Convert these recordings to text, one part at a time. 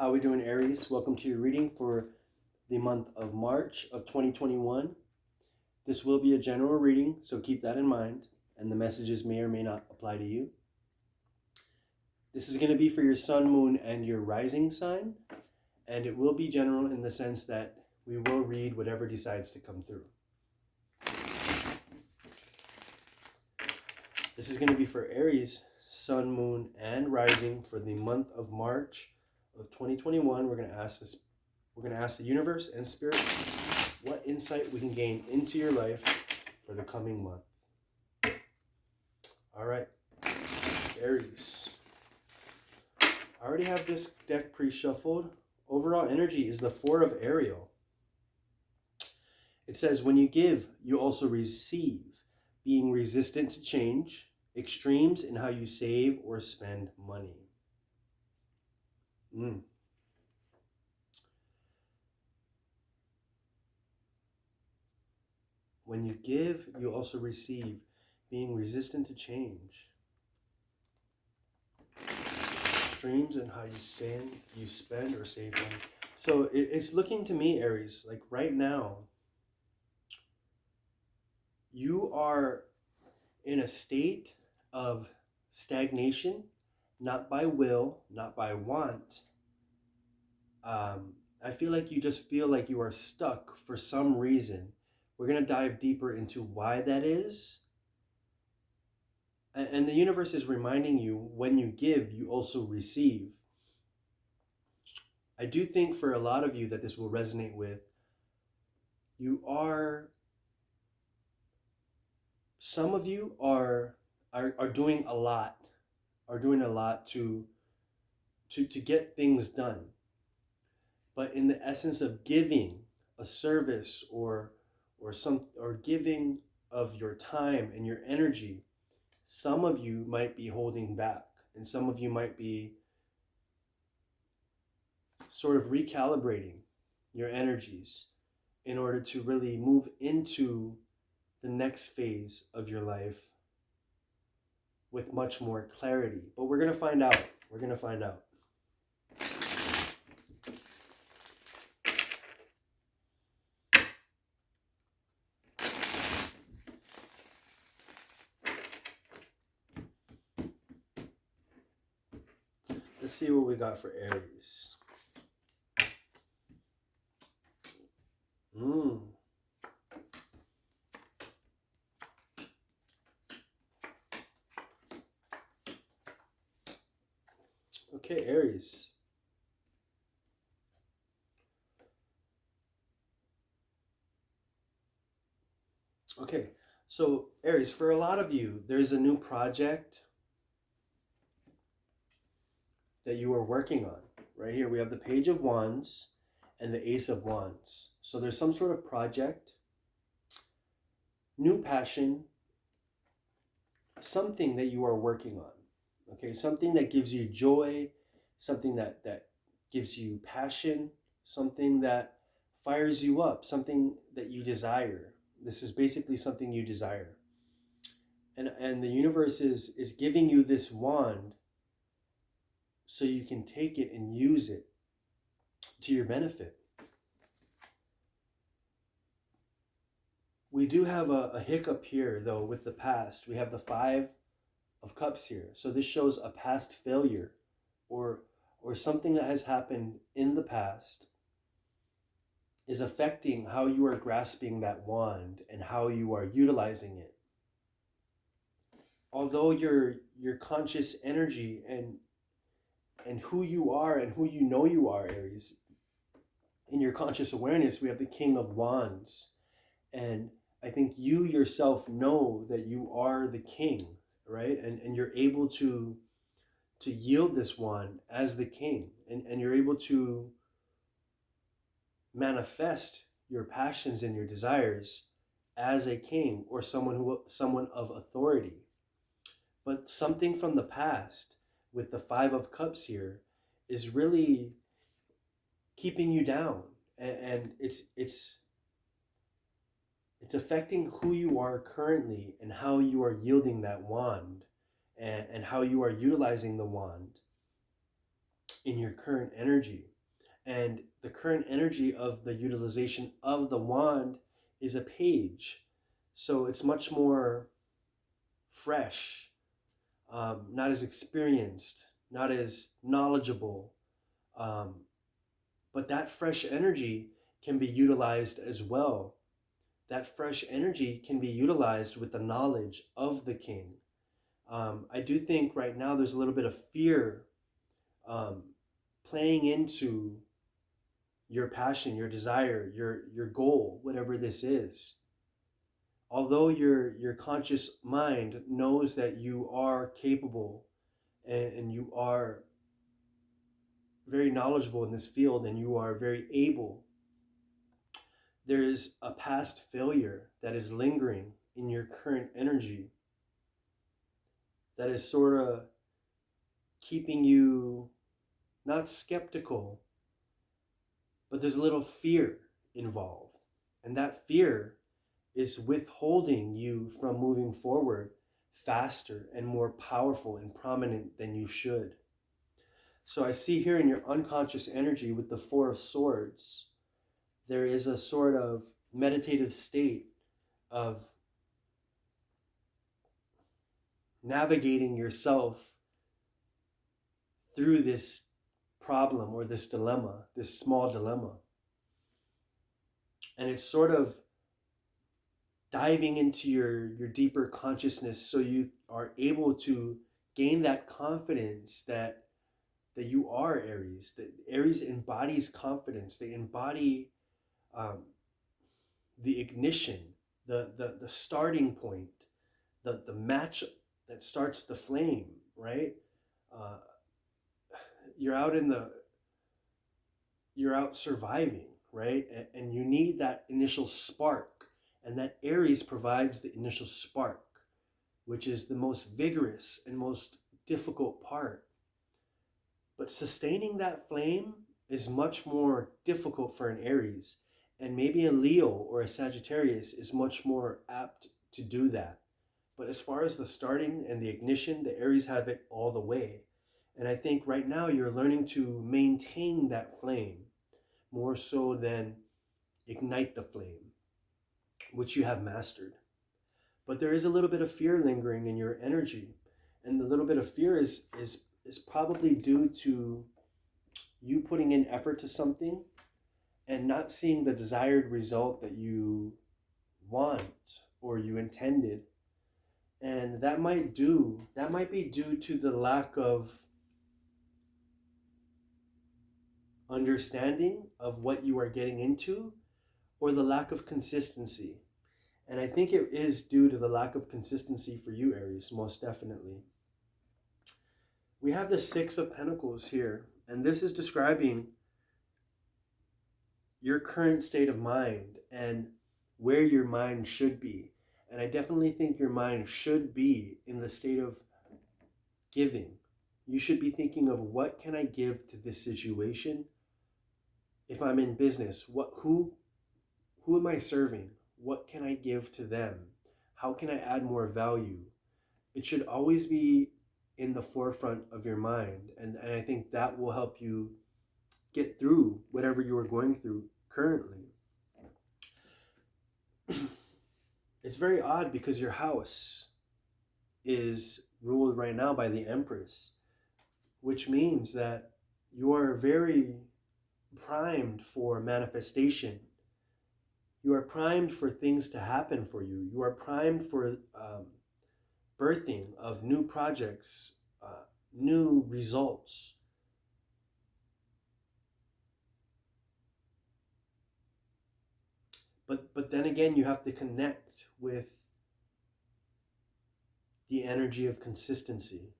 How are we doing, Aries? Welcome to your reading for the month of March of 2021. This will be a general reading, so keep that in mind, and the messages may or may not apply to you. This is going to be for your sun, moon, and your rising sign, and it will be general in the sense that we will read whatever decides to come through. This is going to be for Aries, sun, moon, and rising for the month of March of 2021. We're going to ask the universe and spirit what insight we can gain into your life for the coming month. All right, Aries. I already have this deck pre-shuffled. Overall energy is the Four of Ariel. It says, when you give, you also receive, being resistant to change, extremes in how you save or spend money. When you give, you also receive, being resistant to change. Extremes in how you spend or save money. So it's looking to me, Aries, like right now, you are in a state of stagnation, not by will, not by want. I feel like you just feel like you are stuck for some reason. We're going to dive deeper into why that is. And the universe is reminding you, when you give, you also receive. I do think for a lot of you that this will resonate with. Some of you are doing a lot, to get things done. But in the essence of giving a service or giving of your time and your energy, some of you might be holding back, and some of you might be sort of recalibrating your energies in order to really move into the next phase of your life with much more clarity. But we're going to find out. Let's see what we got for Aries. Okay, Aries. Okay, so Aries, for a lot of you, there's a new project that you are working on. Right here, we have the Page of Wands and the Ace of Wands. So there's some sort of project, new passion, something that you are working on. Okay, something that gives you joy, something that gives you passion, something that fires you up, something that you desire. This is basically something you desire. And the universe is giving you this wand so you can take it and use it to your benefit. We do have a hiccup here, though, with the past. We have the Five of Cups here. So this shows a past failure or something that has happened in the past is affecting how you are grasping that wand and how you are utilizing it. Although your conscious energy and who you are and who you know you are, Aries, in your conscious awareness, we have the King of Wands. And I think you yourself know that you are the king, right? And you're able to yield this wand as the king. And you're able to manifest your passions and your desires as a king or someone of authority. But something from the past with the Five of Cups here is really keeping you down. And it's affecting who you are currently and how you are yielding that wand and how you are utilizing the wand in your current energy. And the current energy of the utilization of the wand is a page. So it's much more fresh, not as experienced, not as knowledgeable. Um, but that fresh energy can be utilized as well. That fresh energy can be utilized with the knowledge of the king. I do think right now there's a little bit of fear um, playing into your passion, your desire, your goal, whatever this is. Although your conscious mind knows that you are capable and you are very knowledgeable in this field and you are very able, there is a past failure that is lingering in your current energy that is sort of keeping you not skeptical, but there's a little fear involved. And that fear is withholding you from moving forward faster and more powerful and prominent than you should. So I see here in your unconscious energy with the Four of Swords, there is a sort of meditative state of navigating yourself through this problem or this dilemma, this small dilemma. And it's sort of diving into your deeper consciousness so you are able to gain that confidence that you are Aries. That Aries embodies confidence. They embody um, the ignition, the starting point, the match that starts the flame, right? Uh, you're out in the you're out surviving, right? And you need that initial spark, and that Aries provides the initial spark, which is the most vigorous and most difficult part. But sustaining that flame is much more difficult for an Aries, and maybe a Leo or a Sagittarius is much more apt to do that. But as far as the starting and the ignition, the Aries have it all the way. And I think right now you're learning to maintain that flame more so than ignite the flame, which you have mastered. But there is a little bit of fear lingering in your energy. And the little bit of fear is probably due to you putting in effort to something and not seeing the desired result that you want or you intended. And that might be due to the lack of understanding of what you are getting into or the lack of consistency. And I think it is due to the lack of consistency for you, Aries, most definitely. We have the Six of Pentacles here, and this is describing your current state of mind and where your mind should be. And I definitely think your mind should be in the state of giving. You should be thinking of, what can I give to this situation? If I'm in business, who am I serving? What can I give to them? How can I add more value? It should always be in the forefront of your mind. And I think that will help you get through whatever you are going through currently. It's very odd because your house is ruled right now by the Empress, which means that you are very primed for manifestation. You are primed for things to happen for you. You are primed for birthing of new projects, new results. But then again, you have to connect with the energy of consistency.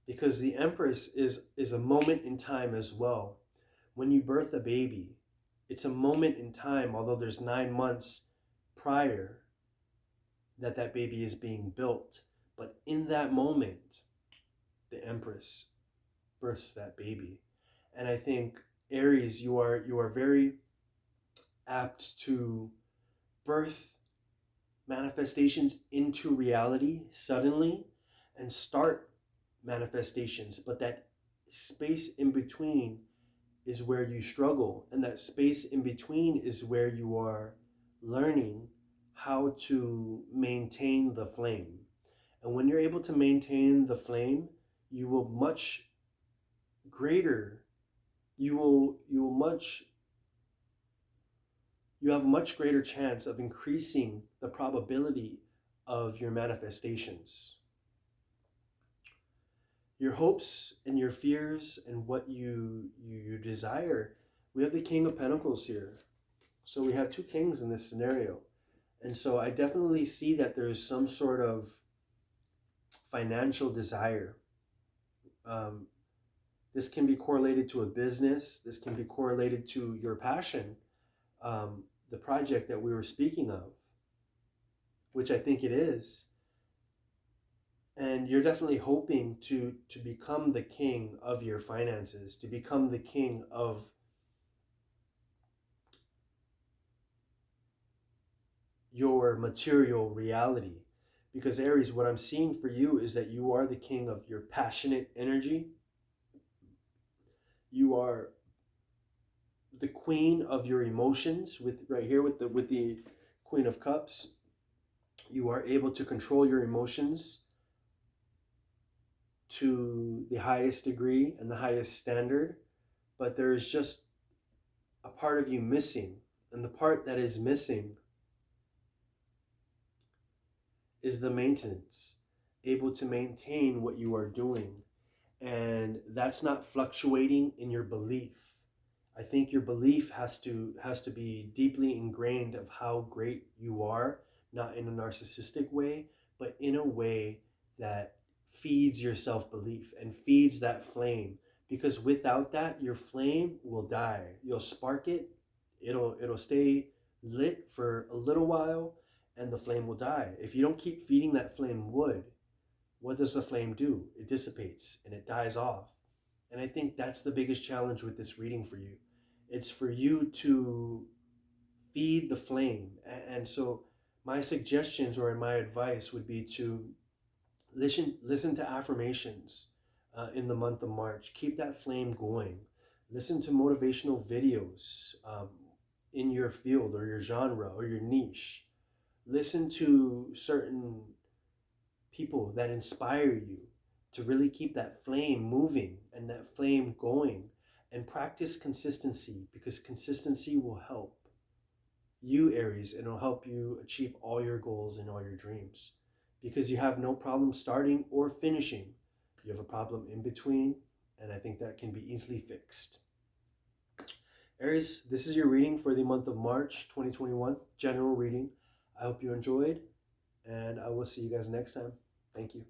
Because the Empress is a moment in time as well. When you birth a baby, it's a moment in time, although there's 9 months prior that baby is being built. But in that moment, the Empress births that baby. And I think, Aries, you are very apt to birth manifestations into reality suddenly and start manifestations, but that space in between is where you struggle, and that space in between is where you are learning how to maintain the flame. And when you're able to maintain the flame, you will much greater you will much you have a much greater chance of increasing the probability of your manifestations. Your hopes and your fears and what you desire. We have the King of Pentacles here. So we have two kings in this scenario. And so I definitely see that there's some sort of financial desire. Um, this can be correlated to a business. This can be correlated to your passion, the project that we were speaking of, which I think it is. And you're definitely hoping to become the king of your finances, to become the king of your material reality. Because Aries, what I'm seeing for you is that you are the king of your passionate energy. You are the queen of your emotions, with right here with the Queen of Cups. You are able to control your emotions to the highest degree and the highest standard, but there is just a part of you missing. And the part that is missing is the maintenance, able to maintain what you are doing. And that's not fluctuating in your belief. I think your belief has to be deeply ingrained of how great you are, not in a narcissistic way, but in a way that feeds your self-belief and feeds that flame. Because without that, your flame will die. You'll spark it, it'll stay lit for a little while, and the flame will die. If you don't keep feeding that flame wood, what does the flame do? It dissipates and it dies off. And I think that's the biggest challenge with this reading for you. It's for you to feed the flame. And so my suggestions or my advice would be to listen to affirmations in the month of March. Keep that flame going. Listen to motivational videos in your field or your genre or your niche. Listen to certain people that inspire you to really keep that flame moving and that flame going, and practice consistency, because consistency will help you, Aries, and it'll help you achieve all your goals and all your dreams, because you have no problem starting or finishing. You have a problem in between, and I think that can be easily fixed. Aries, this is your reading for the month of March 2021, general reading. I hope you enjoyed, and I will see you guys next time. Thank you.